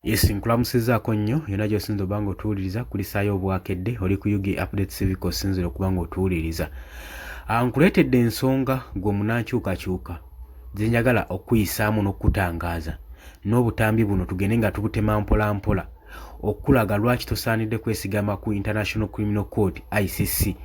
Yes, nkulamusizaako nnyo yonna gy'osinza oba ng'otuwuliriza kuli ssaayo obwakedde oli ku UG Update Civic osinzira okuba ng'otuwuliriza. Nkuleetedde ensonga gwe munnankyukakyuka ze njagala okuyisaamu n'okutangaaza n'obutambi buno tugende nga tubutema mpola mpola okulaga lwaki tosaanidde kwesigama ku International Criminal Court ICC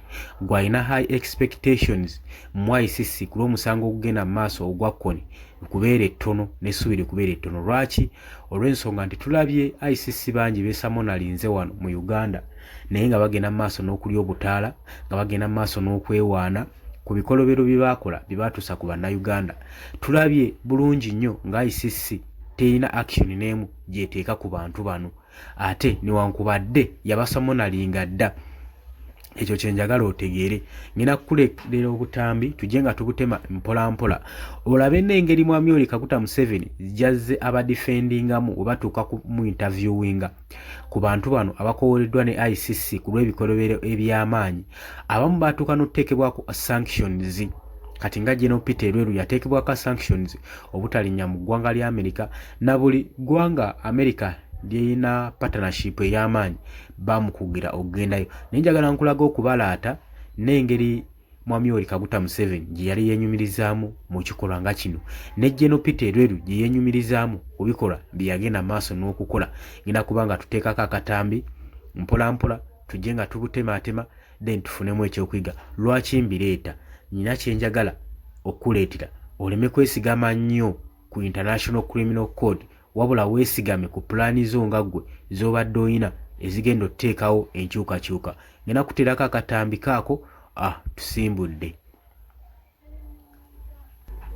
gw'alina high expectations mu ICC ku lw'omusango ogugenda mu maaso ogwa kkoni kubeera ettono n'essuubire kubeera ettono. Lwaki? Olw'ensonga nti tulabye ICC bangi beesamonalinze wano mu Uganda naye nga bagenda mu maaso n'okulya obutaala, nga bagenda mu maaso n'okwewaana ku bikolobero bye baakola bye baatuusa ku bannayuganda. Tulabye bulungi nnyo nga ICC terina action n'emu gy'eteeka ku bantu bano, ate newankubadde yabasamonalinga dda. Ekyo kye njagala otegeere. Ngenda kukuleetera obutambi tujje nga tubutema mpola mpola olabe n'engeri Mwami Yoweri Kaguta Museveni gy'azze abadifendingamu we batuuka mu interviewinga ku bantu bano abakowereddwa ne ICC ku lw'ebikolobero eby'amaanyi. Abamu baatuuka n'okuteekebwako sanctions. Kati nga General Peter Lweru yateekebwako sanctions obutalinnya mu ggwanga lya Amerika, na buli ggwanga Amerika lyerina partnership ey'amaanyi bamukugira okugendayo. Naye njagala nkulaga okubalaata n'engeri Mwami Yoweri Kaguta Museveni gye yali yeenyumirizaamu mu kikolwa nga kino, ne General Peter Lweru gye yeenyumirizaamu ku bikolwa bye yagenda maaso n'okukola. Ngenda kuba nga tuteekako akatambi mpola mpola tujje nga tubutemaatema then tufunemu ekyokuyiga. Lwaki mbireeta? Nina kye njagala okuleetera oleme kwesigama nnyo ku International Criminal Court, wabula weesigame ku pulaani zo nga ggwe z'obadde oyina ezigenda oteekawo enkyukakyuka. Ngenda kuteerako akatambi kaako tusimbudde.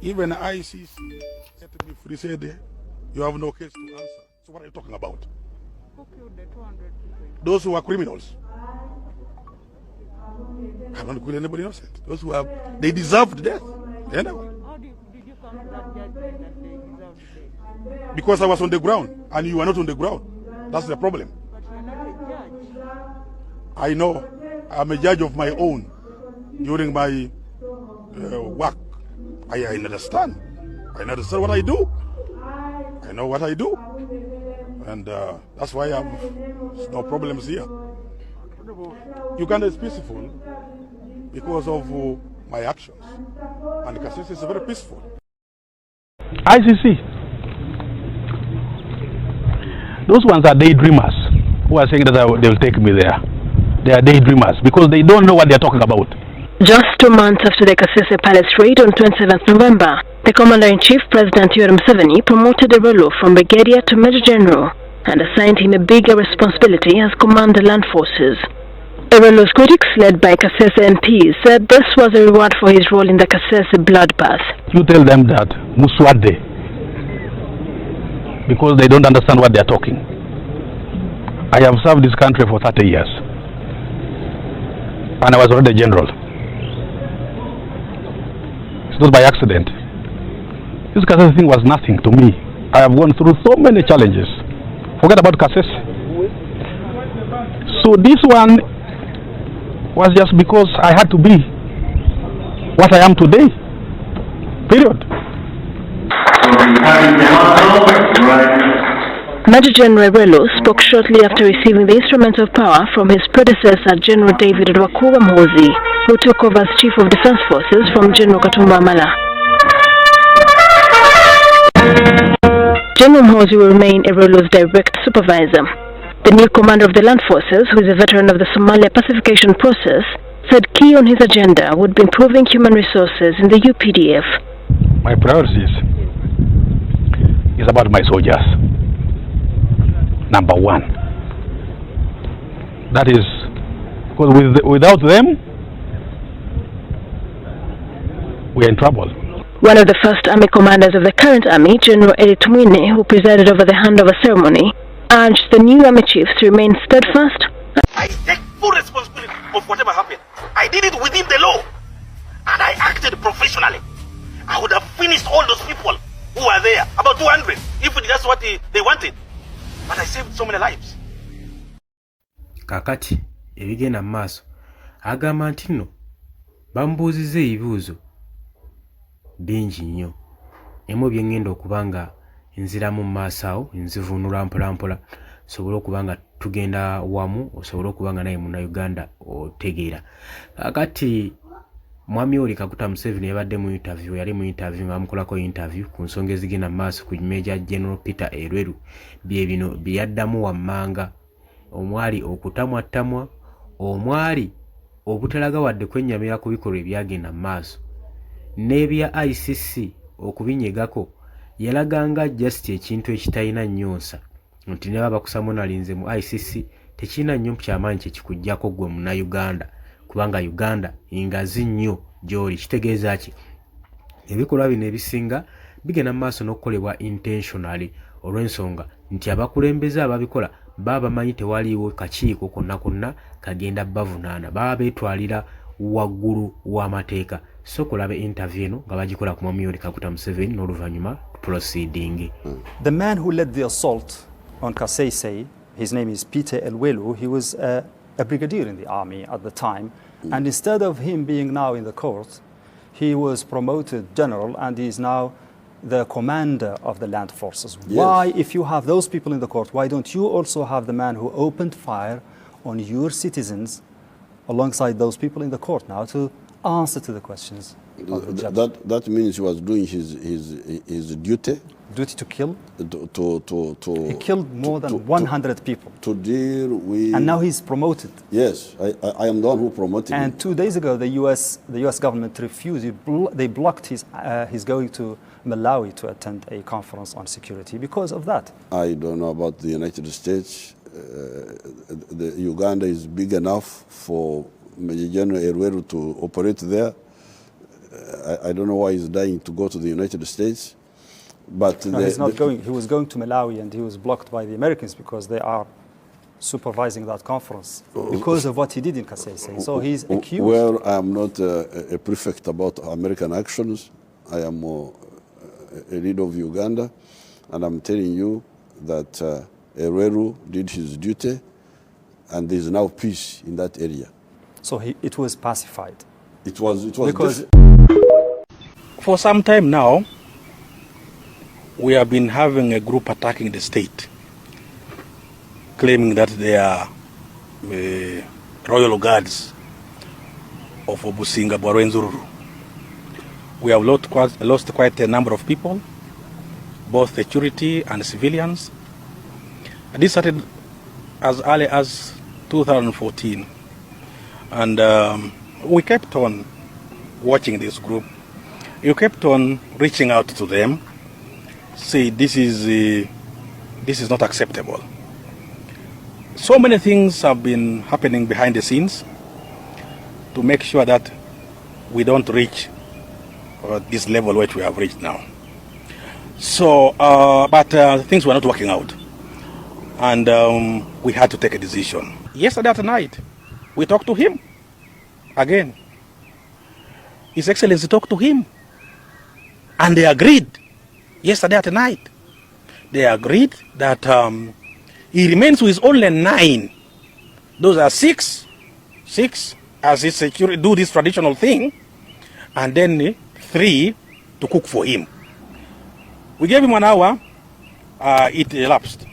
Even ICC said to me, free said, you have no case to answer. So what are you talking about? Who killed the 200 people? Those who are criminals. I haven't killed anybody innocent. Those who have, they deserved death. Anyway. How did you come to that judgment that they deserved death? Because I was on the ground and you were not on the ground. That's the problem. But you're not a judge. I know. I'm a judge of my own during my work. I understand. I understand what I do. I know what I do. And that's why there's no problems here. Uganda is peaceful because of my actions. And Kasese is very peaceful. ICC. Those ones are daydreamers who are saying that they'll take me there. They are daydreamers because they don't know what they're talking about. Just 2 months after the Kasese Palace raid on 27th November, the Commander-in-Chief, President Yoweri Museveni, promoted Erolo from Brigadier to Major General and assigned him a bigger responsibility as Commander Land Forces. Erolo's critics, led by Kasese MPs, said this was a reward for his role in the Kasese bloodbath. You tell them that, Muswade, because they don't understand what they're talking. I have served this country for 30 years. And I was already a general. It's not by accident. This Kasese thing was nothing to me. I have gone through so many challenges. Forget about Kasese. So this one was just because I had to be what I am today. Period. Major General Erolo spoke shortly after receiving the instrument of power from his predecessor, General David Rwakuba Muhoozi, who took over as Chief of Defense Forces from General Katumba Wamala. General Muhoozi will remain Erolo's direct supervisor. The new commander of the land forces, who is a veteran of the Somalia pacification process, said key on his agenda would be improving human resources in the UPDF. My priorities is about my soldiers. Number one. That is, because without them, we are in trouble. One of the first army commanders of the current army, General Edith Mwine, who presided over the handover ceremony, urged the new army chiefs to remain steadfast. I take full responsibility of whatever happened. I did it within the law, and I acted professionally. I would have finished all those people who were there, about 200, if that's what they wanted. But I saved so many lives. Kakati ebigenda mu maaso agamba nti nno bamubuuzizza ebibuuzo bingi nnyo. Emu bye ngenda okuba nga nziramu mu maaso awo nzivunula mpolampola sobole okuba nga tugenda wamu osobole okuba nga naye munnayuganda otegeera. Kakati mwami Yoweri Kaguta Museveni yabadde mu interview, yali mu interview nga bamukolako interview ku nsonga ezigenda mu maaso ku Major General Peter Elweru bye bino bye yaddamu wammanga, omwali okutamwattamwa, omwali obutalaga wadde kwennyamira ku bikolwa ebyagenda mu maaso n'ebya ICC okubinyegako. Yalaganga just ekintu ekitalina nnyonsa nti ne baba kusamunalinze mu ICC tekirina nnyo kyamaanyi kyekikujjako gwe munnayuganda, kubanga Uganda ingazi nnyo gy'oli. Kitegeeza ki? Ebikolwa bino ebisinga bigenda mu maaso n'okukolebwa intentionally olw'ensonga nti abakulembeze ababikola baba bamanyi tewaliiwo kakiiko konna kagenda bavunaana, baba beetwalira waggulu w'amateeka. So kulabe interview eno nga bagikola ku mwami Yoweri Kaguta Museveni n'oluvannyuma proceeding. The man who led the assault on Kasese, his name is Peter Elwelu. He was a brigadier in the army at the time, and instead of him being now in the court, he was promoted general and he is now the commander of the land forces. Yes. Why, if you have those people in the court, why don't you also have the man who opened fire on your citizens alongside those people in the court now to answer to the questions of the judge? That means he was doing his duty. Duty to kill? He killed more than 100 people. To deal with... And now he's promoted. Yes, I am the one who promoted him. And 2 days ago, the U.S. government refused. They blocked his going to Malawi to attend a conference on security because of that. I don't know about the United States. Uganda is big enough for Major General Elweru to operate there. I don't know why he's dying to go to the United States. But no, he's not going. He was going to Malawi and he was blocked by the Americans because they are supervising that conference because of what he did in Kasese. So he's accused. Well, I'm not a prefect about American actions. I am a leader of Uganda, and I'm telling you that Elweru did his duty, and there's now peace in that area. So it was pacified. It was because for some time now, we have been having a group attacking the state, claiming that they are royal guards of Obusinga, Bwarwenzururu. We have lost quite a number of people, both security and civilians. And this started as early as 2014. And we kept on watching this group. You kept on reaching out to them, say this is not acceptable. So many things have been happening behind the scenes to make sure that we don't reach this level which we have reached now. So, but things were not working out, and we had to take a decision. Yesterday at night, we talked to him again. His Excellency talked to him, and they agreed. Yesterday at night, they agreed that he remains with only 9. Those are 6 as his security do this traditional thing, and then 3 to cook for him. We gave him 1 hour. It elapsed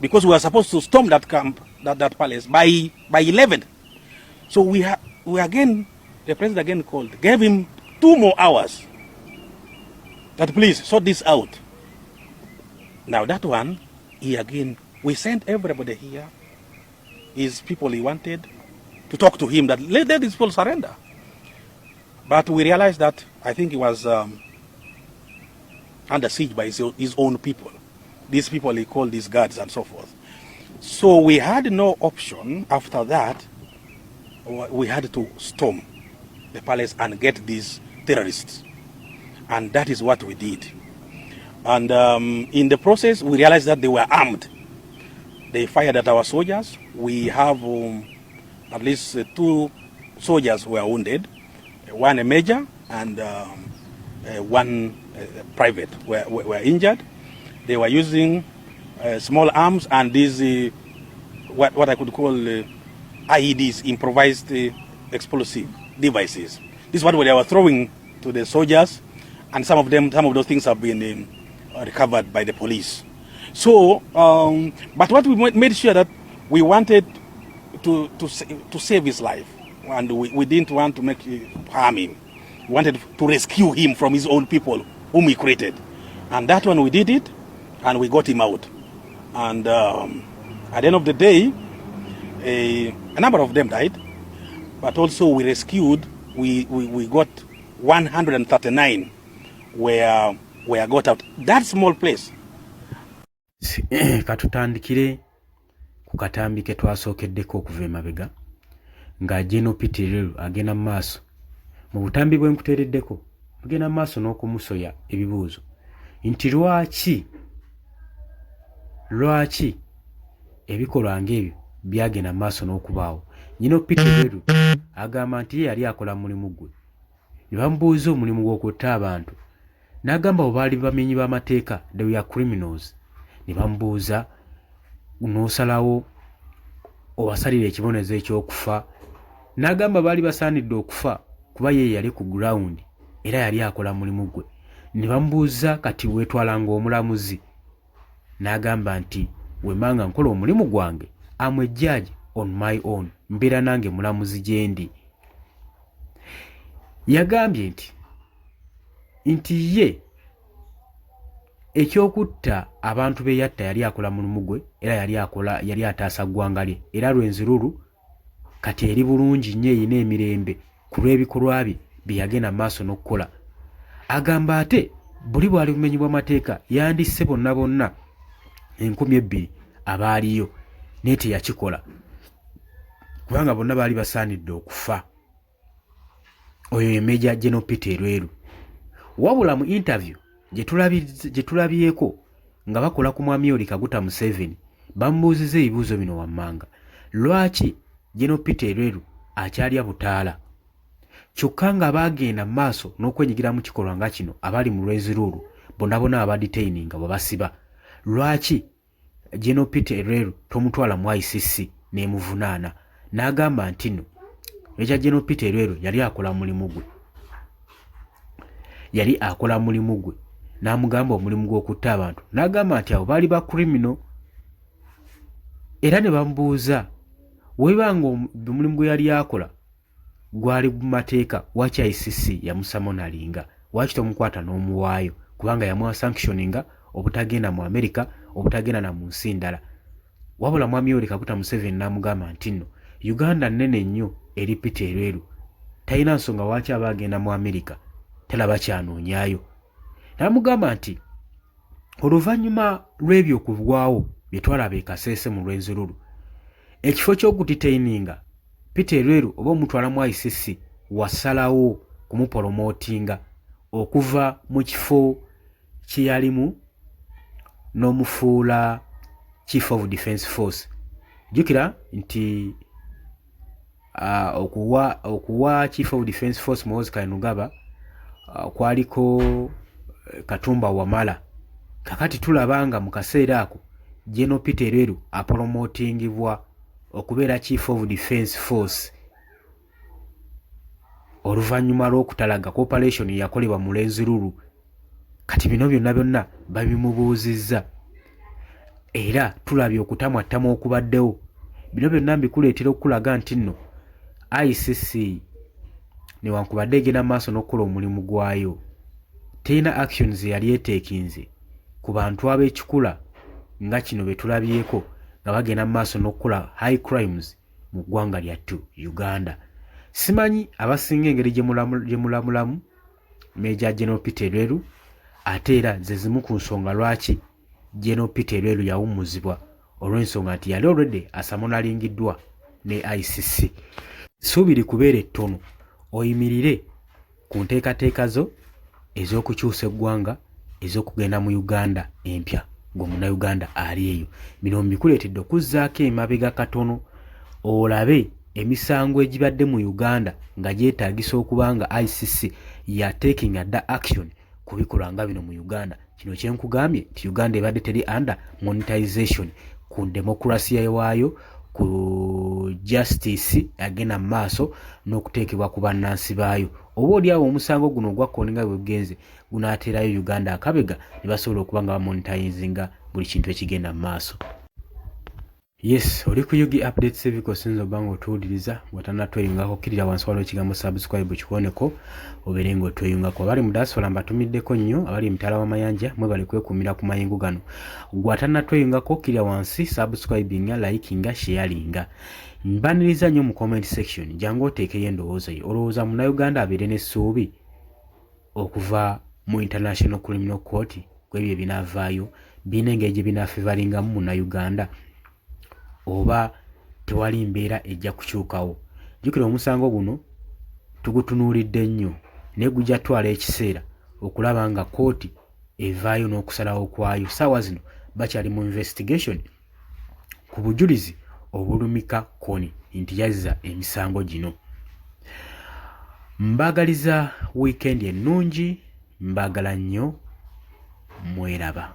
because we were supposed to storm that camp, that palace by 11. So we again, the president again called, gave him 2 more hours. That please sort this out. Now that one, we sent everybody here, his people he wanted, to talk to him that let these people surrender. But we realized that I think he was under siege by his own people. These people he called these guards and so forth. So we had no option after that. We had to storm the palace and get these terrorists. And that is what we did. And in the process, we realized that they were armed. They fired at our soldiers. We have at least 2 soldiers who were wounded. 1 a major and 1 private were injured. They were using small arms and these, what I could call IEDs, improvised explosive devices. This is what they were throwing to the soldiers. And some of those things have been recovered by the police. So, but what we made sure that we wanted to save his life, and we didn't want to harm him. We wanted to rescue him from his own people whom he created. And that one we did it, and we got him out. And at the end of the day, a number of them died, but also we rescued, we got 139 were got out. That small place. Katutandikire ku katambi ke twasookeddeko okuva emabega nga General Peter Lweru agenda mu maaso mu butambi bwe nkuteereddeko agenda mu maaso n'okumusoya ebibuuzo nti lwaki ebikolwa ng'ebyo byagenda mu maaso n'okubaawo. General Peter Lweru agamba nti ye yali akola mulimu gwe, ne bamubuuza omulimu gw'okutta abantu n'agamba bwe baali bamenyi b'amateeka, they were criminals. Ne bamubuuza n'osalawo obasalira ekibonezo ekyokufa, n'agamba baali basaanidde okufa kuba ye yali ku ground era yali akola mulimu gwe. Ne bamubuuza kati weetwalanga omulamuzi, n'agamba nti wemanga nkola omulimu gwange, I'm a judge on my own, mbeera nange mulamuzi gye ndi. Yagambye nti ye ekyokutta abantu be yatta yali akola mulimu gwe era yali ataasa ggwanga lye, era Rwenzururu kati eri bulungi nnyo eyina emirembe ku lw'ebikolwa bye bye yagenda maaso n'okukola. Agamba ate buli bwali bumenyi bw'amateeka yandisse bonna 2,000 abaaliyo naye teyakikola kubanga bonna baali basaanidde okufa. Oyo ye Major General Peter Lweru. Wabula mu interview gye tulabyeko nga bakola ku Mwami Yoweri Kaguta Museveni bamubuuziza ebibuuzo bino wammanga. Lwaki General Peter Lweru akyalya butaala? Kyokka nga baagenda maaso n'okwenyigira mu kikolwa nga kino abali mu Rwenzururu bonna abadetaininga bwe basiba. Lwaki General Peter Lweru tomutwala mu ICC n'emuvunaana? N'agamba nti nno Major General Peter Lweru yali akola mulimu gwe. N'amugamba omulimu gw'okutta abantu, n'agamba nti abo baali ba criminal. Era ne bamubuuza webanga omulimu gwe yali akola gwali mu mateeka, waki ICC yamusamonalinga, waki tomukwata n'omuwaayo? Kubanga yamuwa sanctioninga obutagenda mu America, obutagenda na mu nsi ndala. Wabula Mwami Yoweri Kaguta Museveni n'amugamba nti nno Uganda nnene nnyo eri Peter Lweru, talina nsonga waki abaagenda mu America talaba kyanoonyaayo. N'amugamba nti oluvannyuma lw'ebyo okuvugwawo bye twalaba e Kasese mu Rwenzururu, ekifo ky'okudetaininga Peter Lweru oba omutwala mu ICC wasalawo kumupolomootinga okuva mu kifo kye yalimu n'omufuula Chief of Defence Force. Jukira nti okuwa Chief of Defence Force Muhoozi Kainerugaba kwaliko Katumba Wamala. Kakati tulabanga mu kaseera ako General Peter Lweru apolomootingibwa okubeera Chief of Defence Force oluvannyuma lw'okutalaga cooperation yakolebwa mu Rwenzururu. Kati bino byonna babimubuuzizza era tulabye okutamwattama okubaddewo. Bino byonna mbikuleetera okulaga nti nno ICC newankubadde egenda maaso n'okukola omulimu gwayo terina actions yali eteekinze ku bantu ab'ekikula nga kino bye tulabyeko nga bagenda maaso n'okukola high crimes mu ggwanga lyattu Uganda. Simanyi abasinga engeri gye mulamulamu Major General Peter Lweru, ate era ze zimu ku nsonga lwaki General Peter Lweru yawummuzibwa olw'ensonga nti yali already asamonalingiddwa ne ICC. Suubiri kubeera ettono oyimirire ku nteekateeka zo ez'okukyusa eggwanga ez'okugenda mu Uganda empya ng'omunnauganda ali eyo. Bino mbikuleetedde okuzzaako emabega katono olabe emisango egibadde mu Uganda nga gyetaagisa okuba nga ICC ya taking adda action ku bikolwa nga bino mu Uganda. Kino kyenkugambye nti Uganda ebadde teri under monetization ku demokrasiya waayo, ku justice agenda mu maaso n'okuteekebwa ku bannansi baayo oba oliawo omusango guno gwa Kony nga bwe gugenze gunaaterayo Uganda akabega ne basobola okuba nga bamonitayizinga buli kintu ekigenda mu maaso. Yes, oli ku Yugi Updates Civic osinza oba ng'otuwuliriza bw'otannatweyungako kkirira wansi waliwo ekigambo subscribe kikuwoneko obeere ng'otweyungako. Abali mu diaspora mbatumiddeko nnyo, abali emitala w'amayanja mwebale kwekuumira ku mayengo gano. Gw'atannatweyungako kkirira wansi subscribinga, likinga, sharinga. Mbaniriza nnyo mu comment section jangu oteekeyo endowooza yo. Olowooza munnayuganda abeere n'essuubi okuva mu International Criminal Court kwebyo ebinaavaayo birina engeri gye binaafevalingamu munnayuganda oba tewali mbeera ejja kukyukawo? Jjukira omusango guno tugutunuulidde nnyo naye gujja twala ekiseera okulaba nga kooti evaayo n'okusalawo kwayo. Ssaawa zino bakyali mu investigation ku bujulizi obulumika Kony nti yazza emisango gino. Mbaagaliza weekend ennungi, mbaagala nnyo, mweraba.